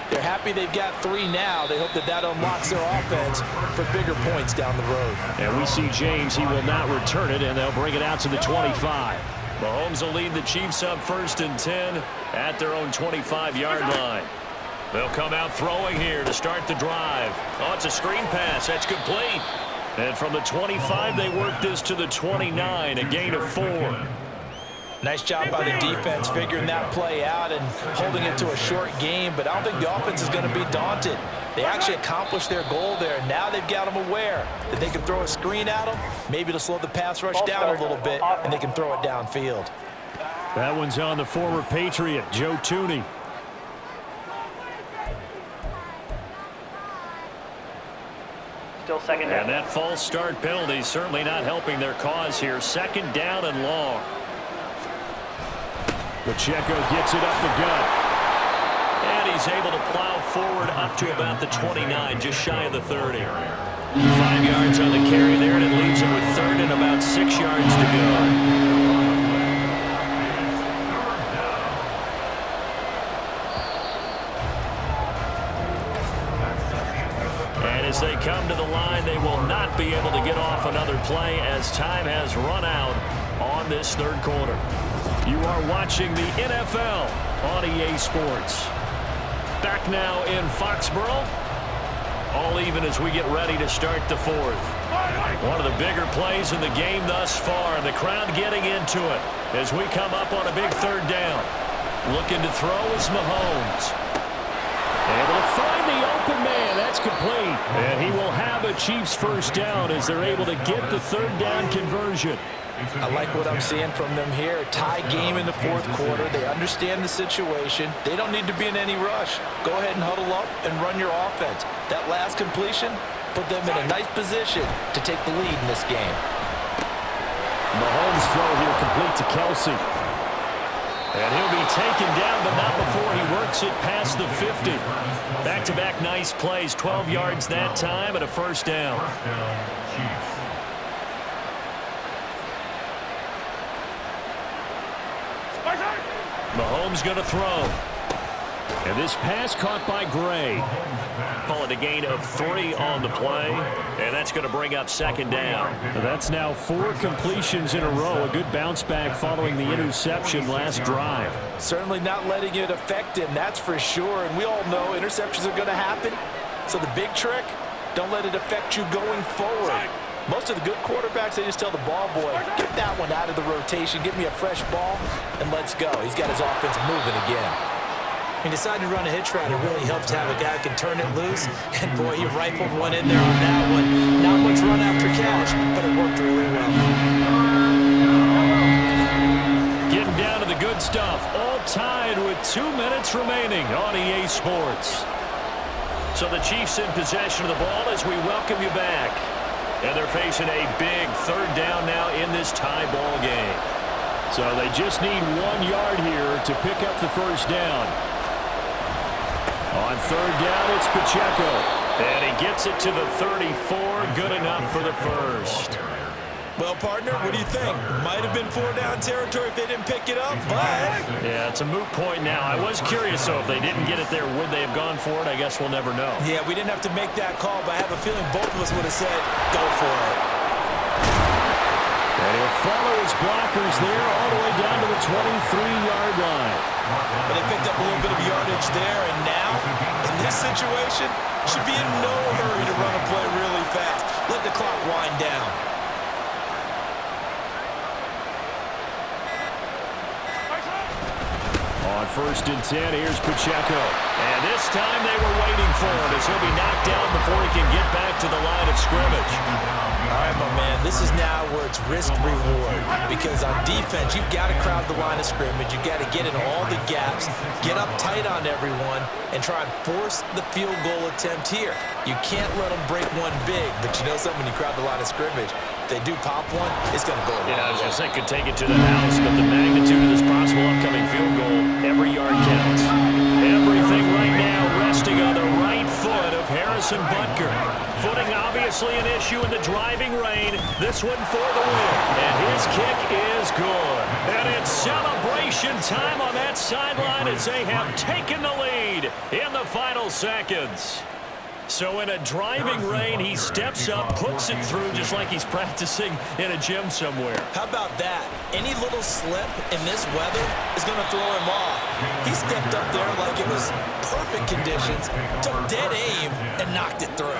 They're happy they've got 3 now. They hope that unlocks their offense for bigger points down the road. And we see James. He will not return it, and they'll bring it out to the 25. Mahomes will lead the Chiefs up 1st and 10 at their own 25-yard line. They'll come out throwing here to start the drive. Oh, it's a screen pass. That's complete. And from the 25, they work this to the 29, a gain of 4. Nice job by the defense figuring that play out and holding it to a short game, but I don't think the offense is going to be daunted. They actually accomplished their goal there. Now they've got them aware that they can throw a screen at them, maybe to slow the pass rush down a little bit, and they can throw it downfield. That one's on the former Patriot, Joe Thuney. Still second down. And that false start penalty certainly not helping their cause here. 2nd down and long. Pacheco gets it up the gut. And he's able to plow forward up to about the 29, just shy of the 30. 5 yards on the carry there, and it leaves him with 3rd and about 6 yards to go. And as they come to the line, they will not be able to get off another play as time has run out on this 3rd quarter. You are watching the NFL on EA Sports. Back now in Foxborough. All even as we get ready to start the 4th. One of the bigger plays in the game thus far. The crowd getting into it as we come up on a big 3rd down. Looking to throw is Mahomes. Able to find the open man. That's complete. And he will have a Chiefs 1st down as they're able to get the 3rd down conversion. I like what I'm seeing from them here. Tie game in the 4th quarter. They understand the situation. They don't need to be in any rush. Go ahead and huddle up and run your offense. That last completion put them in a nice position to take the lead in this game. Mahomes' throw here complete to Kelsey. And he'll be taken down, but not before he works it past the 50. Back-to-back nice plays. 12 yards that time and a 1st down. Mahomes going to throw. And this pass caught by Gray. Call it a gain of 3 on the play. And that's going to bring up 2nd down. That's now 4 completions in a row. A good bounce back following the interception last drive. Certainly not letting it affect him, that's for sure. And we all know interceptions are going to happen. So the big trick, don't let it affect you going forward. Most of the good quarterbacks, they just tell the ball boy, get that one out of the rotation, give me a fresh ball, and let's go. He's got his offense moving again. He decided to run a hitch route. It really helps to have a guy who can turn it loose. And, boy, he rifled one in there on that one. Not much run after catch, but it worked really well. Getting down to the good stuff. All tied with 2 minutes remaining on EA Sports. So the Chiefs in possession of the ball as we welcome you back. And they're facing a big 3rd down now in this tie ball game. So they just need 1 yard here to pick up the 1st down. On 3rd down, it's Pacheco. And he gets it to the 34. Good enough for the 1st. Well, partner, what do you think? Might have been 4-down territory if they didn't pick it up, but... Yeah, it's a moot point now. I was curious, though, if they didn't get it there, would they have gone for it? I guess we'll never know. Yeah, we didn't have to make that call, but I have a feeling both of us would have said, go for it. And he'll follow his blockers there all the way down to the 23-yard line. But they picked up a little bit of yardage there, and now, in this situation, should be in no hurry to run a play really fast. Let the clock wind down. On 1st and 10, here's Pacheco. And this time they were waiting for him as he'll be knocked down before he can get back to the line of scrimmage. All right, my man, this is now where it's risk-reward. Because on defense, you've got to crowd the line of scrimmage. You've got to get in all the gaps, get up tight on everyone, and try and force the field goal attempt here. You can't let them break one big, but you know something, when you crowd the line of scrimmage, if they do pop one, it's going to go away. Yeah, I was going to say, could take it to the house, but the magnitude of this possible upcoming field goal, every yard counts. Everything right now resting on the right foot of Harrison Butker. Footing obvious Obviously an issue in the driving rain. This one for the win. And his kick is good. And it's celebration time on that sideline as they have taken the lead in the final seconds. So in a driving rain, he steps up, puts it through just like he's practicing in a gym somewhere. How about that? Any little slip in this weather is going to throw him off. He stepped up there like it was perfect conditions, took dead aim, and knocked it through.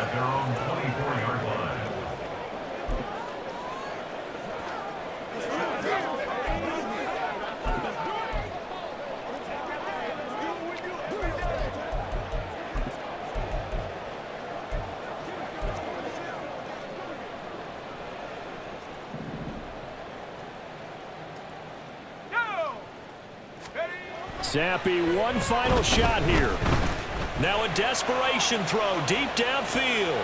Zappi, one final shot here. Now a desperation throw deep downfield.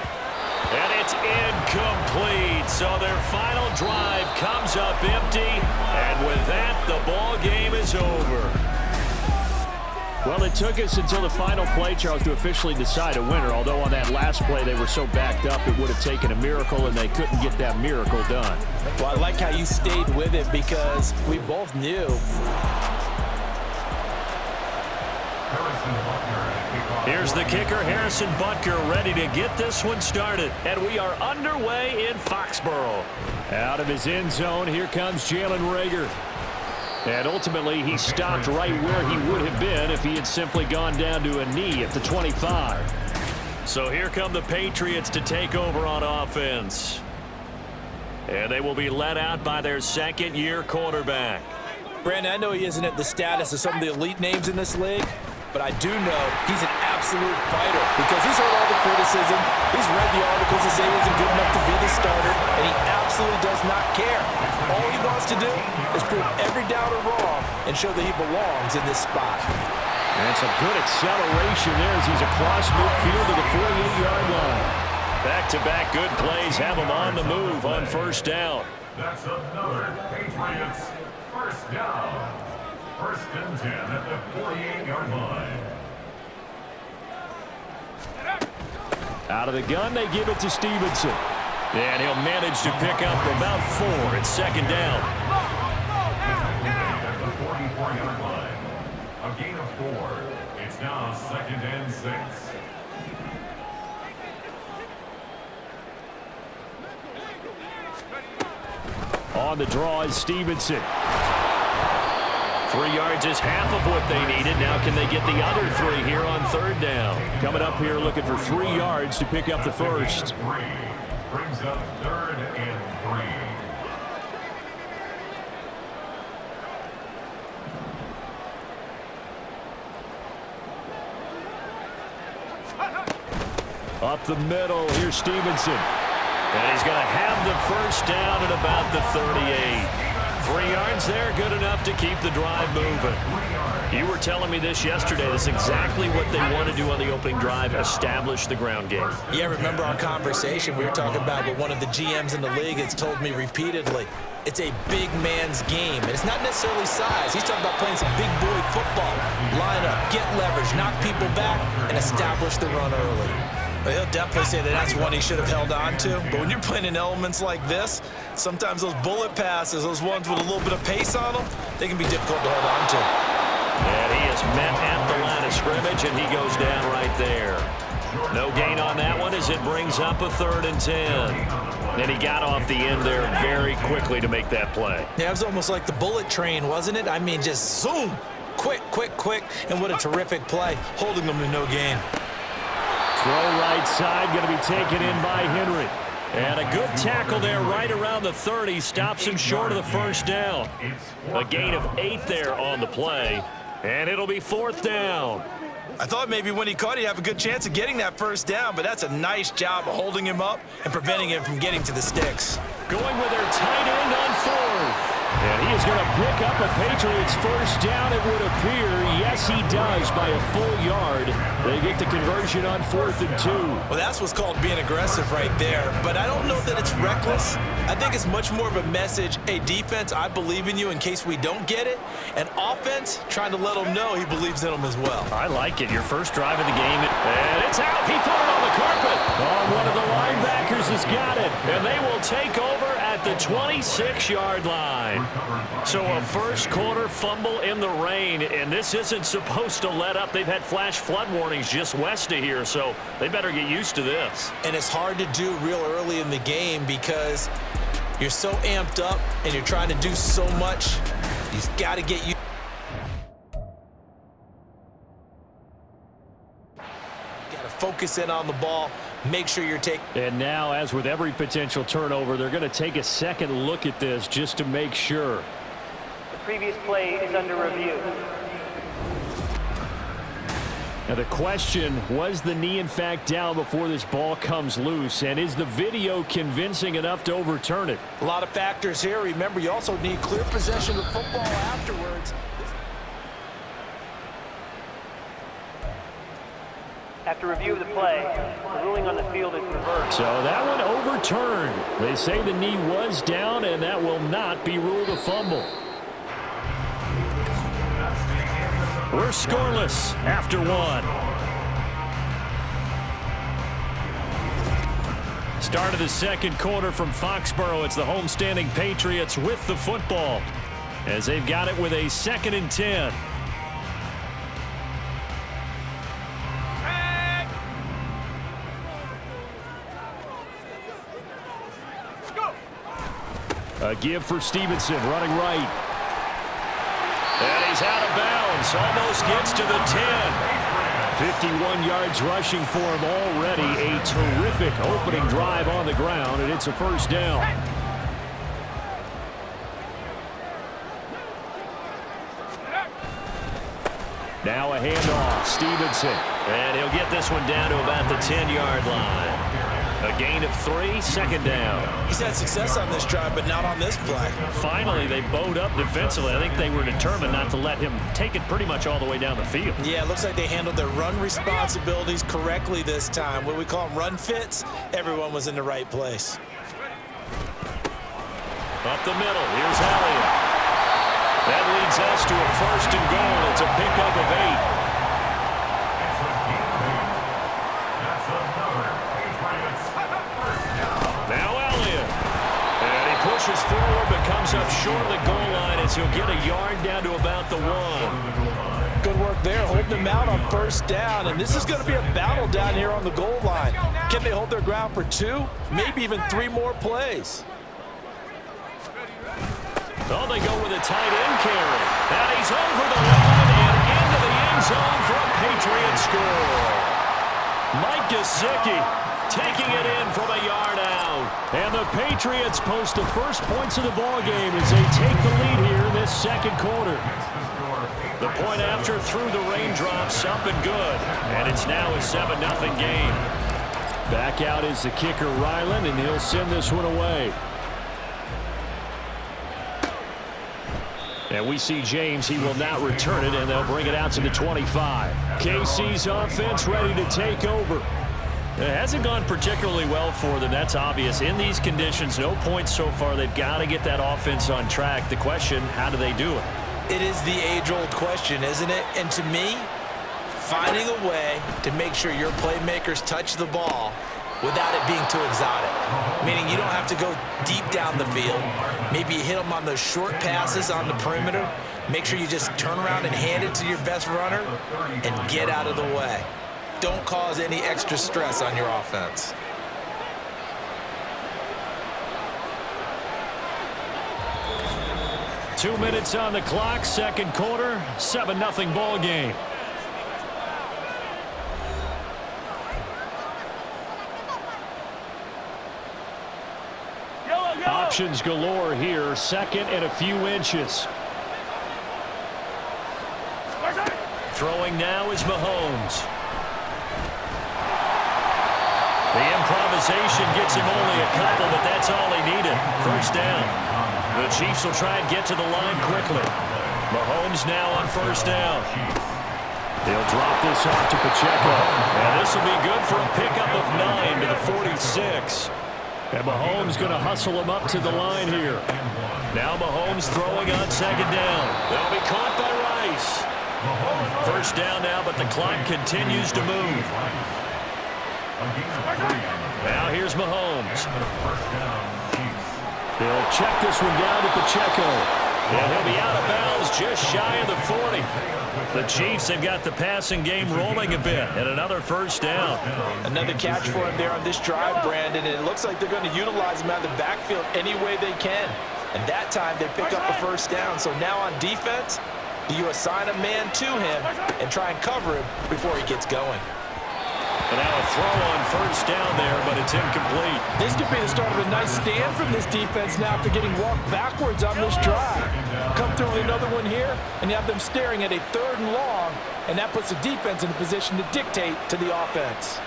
And it's incomplete. So their final drive comes up empty. And with that, the ball game is over. Well, it took us until the final play, Charles, to officially decide a winner. Although on that last play they were so backed up it would have taken a miracle, and they couldn't get that miracle done. Well, I like how you stayed with it because we both knew. Here's the kicker, Harrison Butker, ready to get this one started. And we are underway in Foxborough. Out of his end zone, here comes Jalen Reagor. And ultimately, he stopped right where he would have been if he had simply gone down to a knee at the 25. So here come the Patriots to take over on offense. And they will be led out by their second-year quarterback. Brandon, I know he isn't at the status of some of the elite names in this league, but I do know he's an absolute fighter because he's heard all the criticism. He's read the articles that say he wasn't good enough to be the starter, and he absolutely does not care. All he wants to do is prove every doubter wrong and show that he belongs in this spot. And some good acceleration there as he's across midfield to the 48-yard line. Back-to-back good plays have him on the move on first down. That's another Patriots first down. First and 10 at the 48-yard line. Out of the gun, they give it to Stevenson. And he'll manage to pick up about 4 at second down. At the 44-yard line. A gain of 4. It's now second and 6. On the draw is Stevenson. 3 yards is half of what they needed. Now can they get the other 3 here on third down? Coming up here looking for 3 yards to pick up the first. Brings up third and 3. Up the middle, here's Stevenson. And he's going to have the first down at about the 38. 3 yards there, good enough to keep the drive moving. You were telling me this yesterday. That's exactly what they want to do on the opening drive, establish the ground game. Yeah, remember our conversation we were talking about with one of the GMs in the league has told me repeatedly, it's a big man's game. And it's not necessarily size. He's talking about playing some big boy football. Line up, get leverage, knock people back, and establish the run early. Well, he'll definitely say that that's one he should have held on to. But when you're playing in elements like this, sometimes those bullet passes, those ones with a little bit of pace on them, they can be difficult to hold on to. And he is met at the line of scrimmage, and he goes down right there. No gain on that one as it brings up a 3rd and 10. And he got off the end there very quickly to make that play. Yeah, it was almost like the bullet train, wasn't it? I mean, just zoom, quick, quick, quick, and what a terrific play, holding them to no gain. Throw right side, going to be taken in by Henry. And a good tackle there right around the 30. Stops him short of the first down. A gain of 8 there on the play. And it'll be 4th down. I thought maybe when he caught it, he'd have a good chance of getting that first down, but that's a nice job of holding him up and preventing him from getting to the sticks. Going with their tight end on 4th. And he is going to pick up a Patriots first down, it would appear. Yes, he does by a full yard. They get the conversion on 4th and 2. Well, that's what's called being aggressive right there. But I don't know that it's reckless. I think it's much more of a message. Hey, defense, I believe in you in case we don't get it. And offense, trying to let him know he believes in them as well. I like it. Your first drive of the game. And it's out. He put it on the carpet. Oh, one of the linebackers has got it. And they will take over at the 26-yard line. So a first quarter fumble in the rain, and this isn't supposed to let up. They've had flash flood warnings just west of here, so they better get used to this. And it's hard to do real early in the game because you're so amped up and you're trying to do so much. You've got to get you. Got to focus in on the ball. Make sure you're taking. And now, as with every potential turnover, they're going to take a second look at this just to make sure. The previous play is under review. Now the question, was the knee in fact down before this ball comes loose? And is the video convincing enough to overturn it? A lot of factors here. Remember, you also need clear possession of football afterwards. After review of the play, the ruling on the field is reversed. So that one overturned. They say the knee was down, and that will not be ruled a fumble. We're scoreless after one. Start of the second quarter from Foxborough. It's the homestanding Patriots with the football as they've got it with a 2nd and 10. A give for Stevenson, running right. And he's out of bounds, almost gets to the 10. 51 yards rushing for him already. A terrific opening drive on the ground, and it's a first down. Now a handoff, Stevenson. And he'll get this one down to about the 10-yard line. A gain of 3, 2nd down. He's had success on this drive, but not on this play. Finally, they bowed up defensively. I think they were determined not to let him take it pretty much all the way down the field. Yeah, it looks like they handled their run responsibilities correctly this time. What we call them run fits, everyone was in the right place. Up the middle, here's Elliott. That leads us to a 1st and goal. It's a pickup of 8. Pushes forward but comes up short of the goal line as he'll get a yard down to about the 1. Good work there, holding them out on 1st down, and this is going to be a battle down here on the goal line. Can they hold their ground for 2, maybe even 3 more plays? Oh, they go with a tight end carry. And he's over the line and into the end zone for a Patriot score. Mike Gesicki taking it in from a yard out. And the Patriots post the first points of the ballgame as they take the lead here in this second quarter. The point after through the raindrops, up and good. And it's now a 7-0 game. Back out is the kicker, Ryland, and he'll send this one away. And we see James. He will not return it, and they'll bring it out to the 25. KC's offense ready to take over. It hasn't gone particularly well for them. That's obvious. In these conditions, no points so far. They've got to get that offense on track. The question, how do they do it? It is the age-old question, isn't it? And to me, finding a way to make sure your playmakers touch the ball without it being too exotic. Meaning you don't have to go deep down the field. Maybe you hit them on those short passes on the perimeter. Make sure you just turn around and hand it to your best runner and get out of the way. Don't cause any extra stress on your offense. Two minutes on the clock, second quarter, 7-0 ball game. Options galore here, 2nd and a few inches. Throwing now is Mahomes. The improvisation gets him only a couple, but that's all he needed. First down. The Chiefs will try and get to the line quickly. Mahomes now on first down. He'll drop this off to Pacheco. And this will be good for a pickup of 9 to the 46. And Mahomes going to hustle him up to the line here. Now Mahomes throwing on second down. They'll be caught by Rice. First down now, but the clock continues to move. Now here's Mahomes. He'll check this one down to Pacheco. And he'll be out of bounds just shy of the 40. The Chiefs have got the passing game rolling a bit, and another first down. Another catch for him there on this drive, Brandon, and it looks like they're going to utilize him out of the backfield any way they can. And that time they pick up a first down. So now on defense, do you assign a man to him and try and cover him before he gets going? And now a throw on first down there, but it's incomplete. This could be the start of a nice stand from this defense now after getting walked backwards on this drive. Come through with another one here, and you have them staring at a 3rd and long, and that puts the defense in a position to dictate to the offense.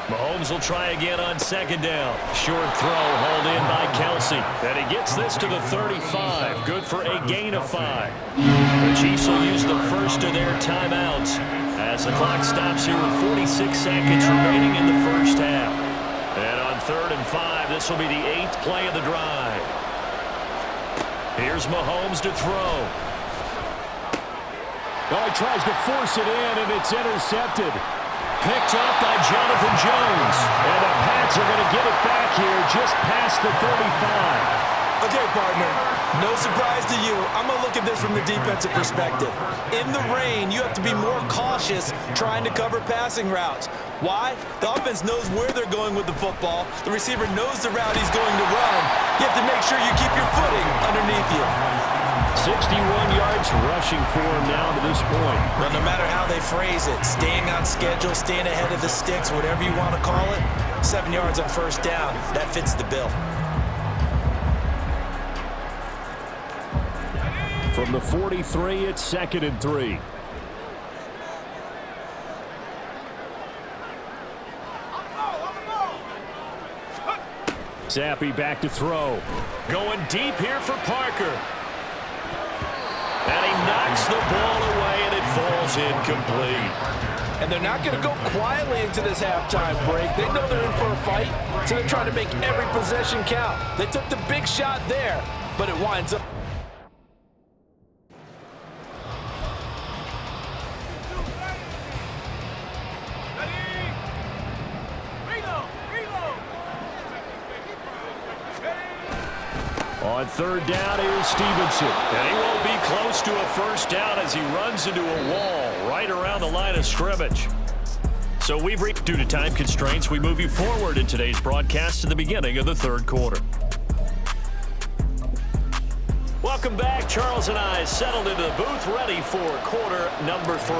Mahomes will try again on second down. Short throw hauled in by Kelsey. And he gets this to the 35. Good for a gain of 5. The Chiefs will use the first of their timeouts as the clock stops here with 46 seconds remaining in the first half. And on 3rd and 5, this will be the 8th play of the drive. Here's Mahomes to throw. Well, he tries to force it in, and it's intercepted. Picked up by Jonathan Jones. And the Pats are going to get it back here just past the 35. Okay, partner, no surprise to you. I'm going to look at this from the defensive perspective. In the rain, you have to be more cautious trying to cover passing routes. Why? The offense knows where they're going with the football. The receiver knows the route he's going to run. You have to make sure you keep your footing underneath you. 61 yards rushing for him now to this point. Well, no matter how they phrase it, staying on schedule, staying ahead of the sticks, whatever you want to call it, 7 yards on first down, that fits the bill. From the 43, it's 2nd and 3. Zappi back to throw. Going deep here for Parker. And he knocks the ball away, and it falls incomplete. And they're not going to go quietly into this halftime break. They know they're in for a fight, so they're trying to make every possession count. They took the big shot there, but it winds up. On 3rd down, here's Stevenson. And he won't be close to a first down as he runs into a wall right around the line of scrimmage. So we've reached, due to time constraints, we move you forward in today's broadcast to the beginning of the 3rd quarter. Welcome back. Charles and I settled into the booth ready for quarter number 3.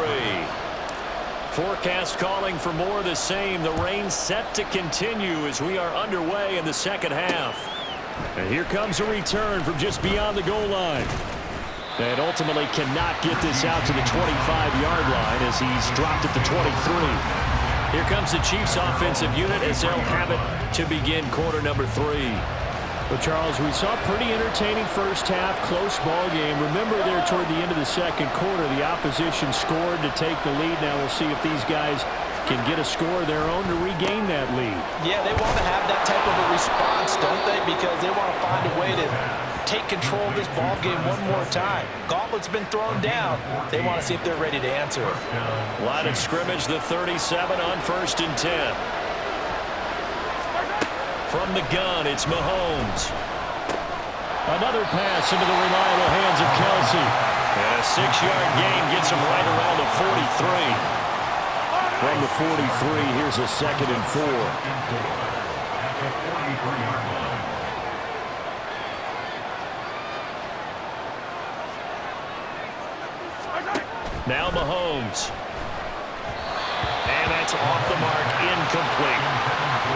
Forecast calling for more of the same. The rain set to continue as we are underway in the second half. And here comes a return from just beyond the goal line. And ultimately cannot get this out to the 25-yard line as he's dropped at the 23. Here comes the Chiefs offensive unit as they'll have it to begin quarter number 3. Well, Charles, we saw a pretty entertaining first half, close ball game. Remember there toward the end of the second quarter, the opposition scored to take the lead. Now we'll see if these guys can get a score of their own to regain that lead. Yeah, they want to have that type of a response, don't they? Because they want to find a way to take control of this ball game one more time. Gauntlet's been thrown down. They want to see if they're ready to answer it. Line of scrimmage, the 37 on 1st and 10. From the gun, it's Mahomes. Another pass into the reliable hands of Kelsey. And a 6-yard gain gets him right around the 43. From the 43, here's a 2nd and 4. Now Mahomes. And that's off the mark, incomplete.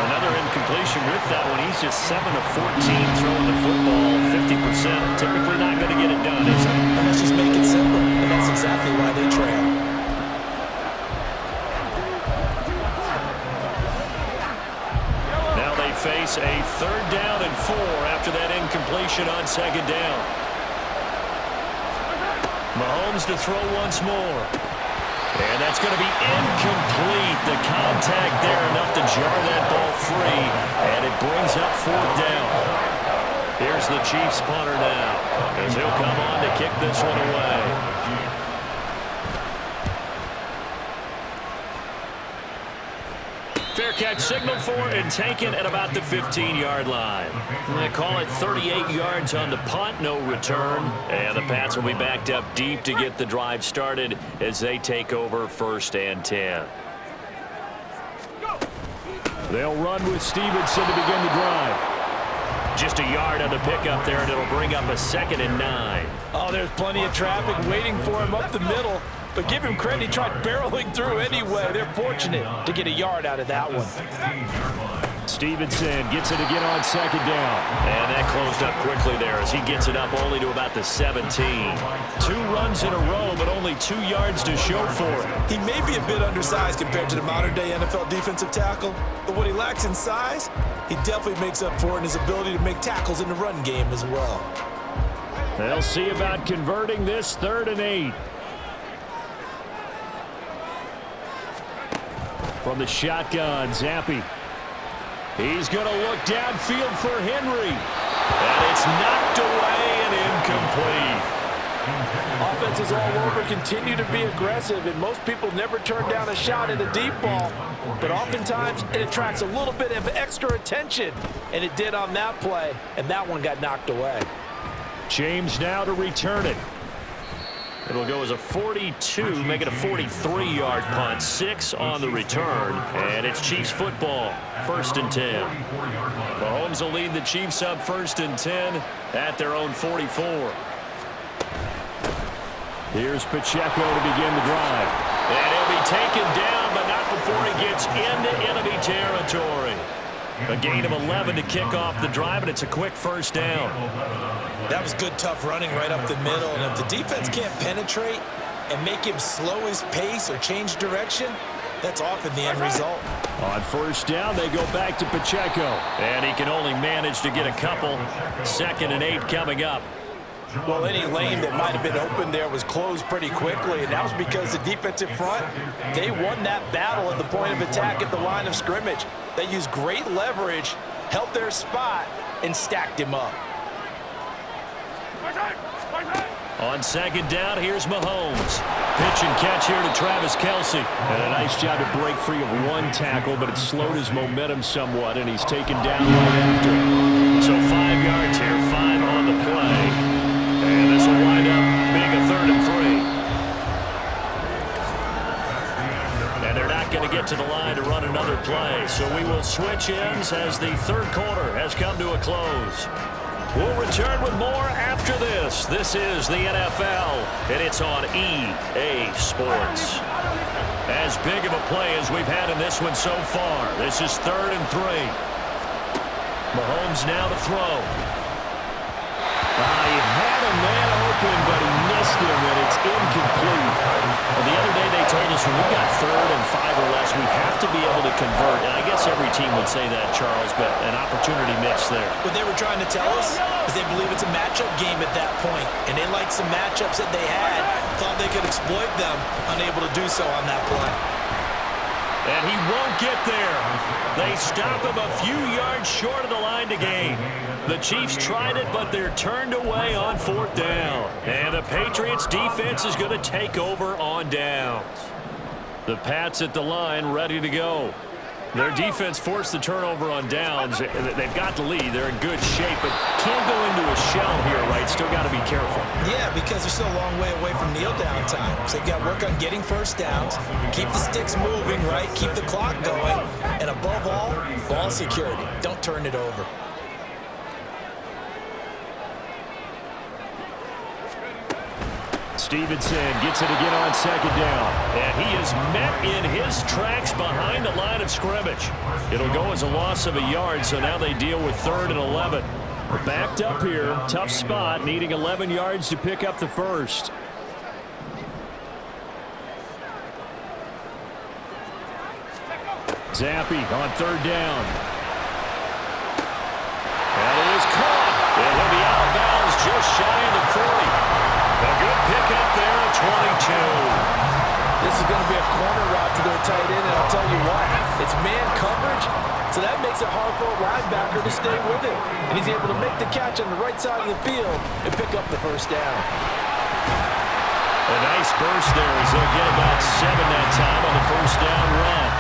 Another incompletion with that one. He's just 7 of 14 throwing the football, 50%. Typically not going to get it done, is it? And let's just make it simple. And that's exactly why they trail. Face a 3rd down and 4 after that incompletion on 2nd down. Mahomes to throw once more. And that's going to be incomplete. The contact there enough to jar that ball free. And it brings up 4th down. Here's the Chiefs punter now, as he'll come on to kick this one away. Fair catch signaled for and taken at about the 15-yard line. They call it 38 yards on the punt, no return. And the Pats will be backed up deep to get the drive started as they take over 1st and 10. They'll run with Stevenson to begin the drive. Just a yard on the pickup there, and it'll bring up a 2nd and 9. Oh, there's plenty of traffic waiting for him up the middle. But give him credit, he tried barreling through anyway. They're fortunate to get a yard out of that one. Stevenson gets it again on 2nd down. And that closed up quickly there as he gets it up only to about the 17. 2 runs in a row, but only 2 yards to show for it. He may be a bit undersized compared to the modern-day NFL defensive tackle, but what he lacks in size, he definitely makes up for in his ability to make tackles in the run game as well. They'll see about converting this 3rd and 8. From the shotgun, Zappi. He's going to look downfield for Henry. And it's knocked away and incomplete. Offenses all over continue to be aggressive, and most people never turn down a shot at a deep ball. But oftentimes, it attracts a little bit of extra attention, and it did on that play, and that one got knocked away. James now to return it. It'll go as a 42, make it a 43-yard punt. 6 on the return, and it's Chiefs football. 1st and 10. Mahomes will lead the Chiefs up 1st and 10 at their own 44. Here's Pacheco to begin the drive. And he'll be taken down, but not before he gets into enemy territory. A gain of 11 to kick off the drive, and it's a quick 1st down. That was good, tough running right up the middle. And if the defense can't penetrate and make him slow his pace or change direction, that's often the end result. On 1st down, they go back to Pacheco. And he can only manage to get a couple. 2nd and 8 coming up. Well, any lane that might have been open there was closed pretty quickly, and that was because the defensive front, they won that battle at the point of attack at the line of scrimmage. They used great leverage, held their spot, and stacked him up. On 2nd down, here's Mahomes. Pitch and catch here to Travis Kelce. And a nice job to break free of 1 tackle, but it slowed his momentum somewhat, and he's taken down right after. So 5 yards here, 5 on the play. And this will wind up being a 3rd and 3. And they're not going to get to the line to run another play. So we will switch ends as the 3rd quarter has come to a close. We'll return with more after this. This is the NFL, and it's on EA Sports. As big of a play as we've had in this one so far. This is 3rd and 3. Mahomes now to throw. He had a man open, but he missed him, and it's incomplete. Well, the other day they told us when we got 3rd and 5 or less, we have to be able to convert. And I guess every team would say that, Charles, but an opportunity missed there. What they were trying to tell us is they believe it's a matchup game at that point, and they liked some matchups that they had, thought they could exploit them, unable to do so on that play. And he won't get there. They stop him a few yards short of the line to gain. The Chiefs tried it, but they're turned away on 4th down. And the Patriots defense is going to take over on downs. The Pats at the line ready to go. Their defense forced the turnover on downs. They've got the lead. They're in good shape, but can't go into a shell here, right? Still got to be careful. Yeah, because they're still a long way away from kneel down time. So they've got to work on getting 1st downs, keep the sticks moving, right? Keep the clock going. And above all, ball security. Don't turn it over. Stevenson gets it again on 2nd down. And he is met in his tracks behind the line of scrimmage. It'll go as a loss of a yard, so now they deal with 3rd and 11. We're backed up here. Tough spot, needing 11 yards to pick up the 1st. Zappi on 3rd down. is going to be a corner route to their tight end, and I'll tell you what, it's man coverage, so that makes it hard for a linebacker to stay with him. And he's able to make the catch on the right side of the field and pick up the first down. A nice burst there as they'll get about 7 that time on the first down run.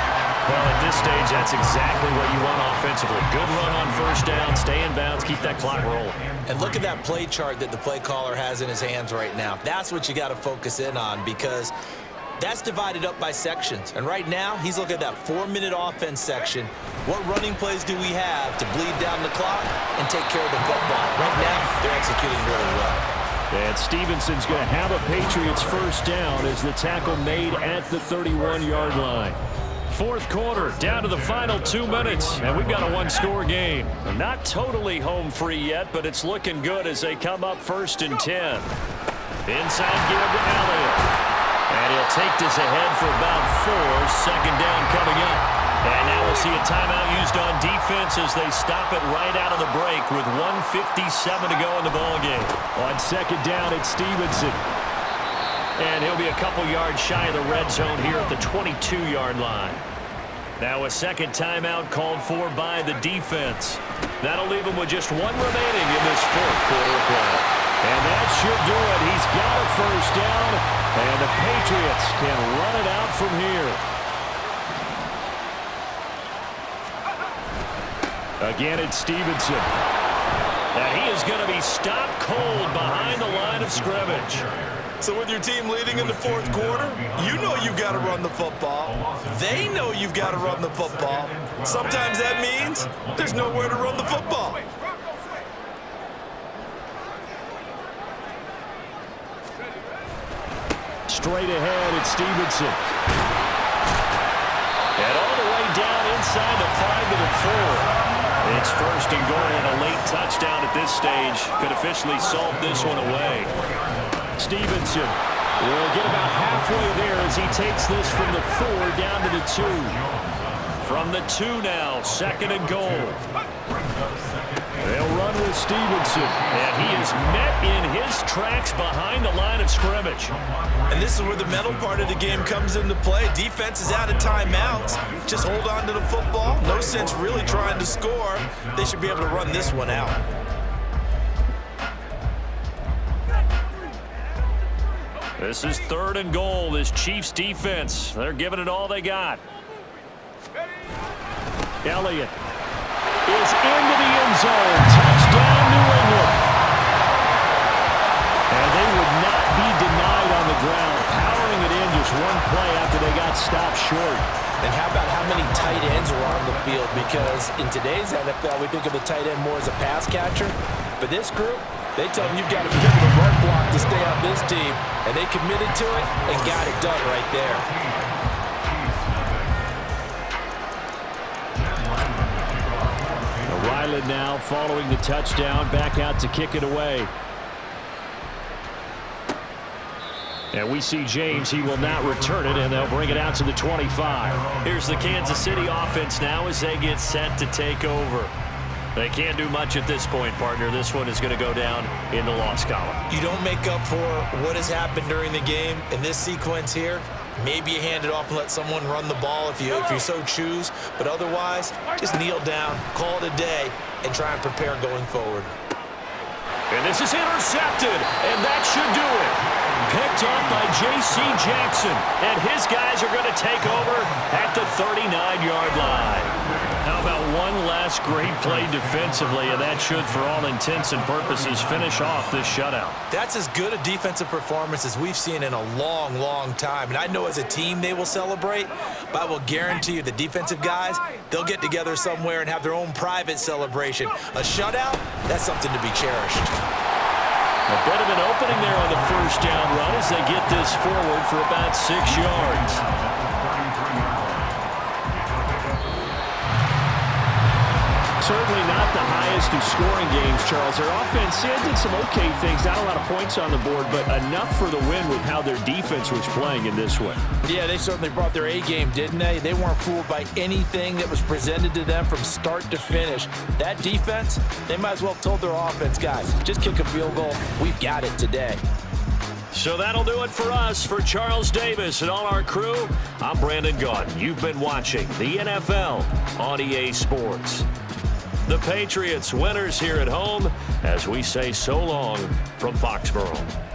Well, at this stage, that's exactly what you want offensively. Good run on first down, stay in bounds, keep that clock rolling. And look at that play chart that the play caller has in his hands right now. That's what you got to focus in on, because that's divided up by sections. And right now, he's looking at that 4-minute offense section. What running plays do we have to bleed down the clock and take care of the football? Right now, they're executing really well. And Stevenson's going to have a Patriots first down as the tackle made at the 31-yard line. Fourth quarter, down to the final 2 minutes, and we've got a one-score game. Not totally home free yet, but it's looking good as they come up 1st and 10. Inside give to Elliott. And he'll take this ahead for about 4. Second down coming up. And now we'll see a timeout used on defense as they stop it right out of the break with 1:57 to go in the ballgame. On second down, it's Stevenson. And he'll be a couple yards shy of the red zone here at the 22-yard line. Now a second timeout called for by the defense. That'll leave him with just 1 remaining in this fourth quarter of play. And that should do it. He's got a first down, and the Patriots can run it out from here. Again, it's Stevenson. And he is going to be stopped cold behind the line of scrimmage. So with your team leading in the fourth quarter, you know you've got to run the football. They know you've got to run the football. Sometimes that means there's nowhere to run the football. Straight ahead, it's Stevenson. And all the way down inside the 5 to the 4. It's 1st and goal, and a late touchdown at this stage could officially salt this one away. Stevenson will get about halfway there as he takes this from the 4 down to the 2. From the 2 now, 2nd and goal. They'll run with Stevenson. And he is met in his tracks behind the line of scrimmage. And this is where the mental part of the game comes into play. Defense is out of timeouts. Just hold on to the football. No sense really trying to score. They should be able to run this one out. This is 3rd and goal. This Chiefs defense, they're giving it all they got. Elliott is into the end zone. Touchdown, New England. And they would not be denied on the ground, powering it in just one play after they got stopped short. And how about how many tight ends are on the field? Because in today's NFL, we think of the tight end more as a pass catcher. But this group, they tell them you've got to be able to run block to stay on this team. And they committed to it and got it done right there. Ryland now following the touchdown, back out to kick it away. And we see James. He will not return it, and they'll bring it out to the 25. Here's the Kansas City offense now as they get set to take over. They can't do much at this point, partner. This one is going to go down in the loss column. You don't make up for what has happened during the game in this sequence here. Maybe you hand it off and let someone run the ball if you so choose. But otherwise, just kneel down, call it a day, and try and prepare going forward. And this is intercepted, and that should do it. Picked up by J.C. Jackson, and his guys are going to take over at the 39-yard line. How about one last great play defensively, and that should, for all intents and purposes, finish off this shutout. That's as good a defensive performance as we've seen in a long, long time. And I know as a team they will celebrate, but I will guarantee you the defensive guys, they'll get together somewhere and have their own private celebration. A shutout, that's something to be cherished. A bit of an opening there on the first down run as they get this forward for about 6 yards. Certainly not the highest of scoring games, Charles. Their offense did some okay things. Not a lot of points on the board, but enough for the win with how their defense was playing in this one. Yeah, they certainly brought their A-game, didn't they? They weren't fooled by anything that was presented to them from start to finish. That defense, they might as well have told their offense, guys, just kick a field goal. We've got it today. So that'll do it for us. For Charles Davis and all our crew, I'm Brandon Gaudin. You've been watching the NFL on EA Sports. The Patriots winners here at home as we say so long from Foxborough.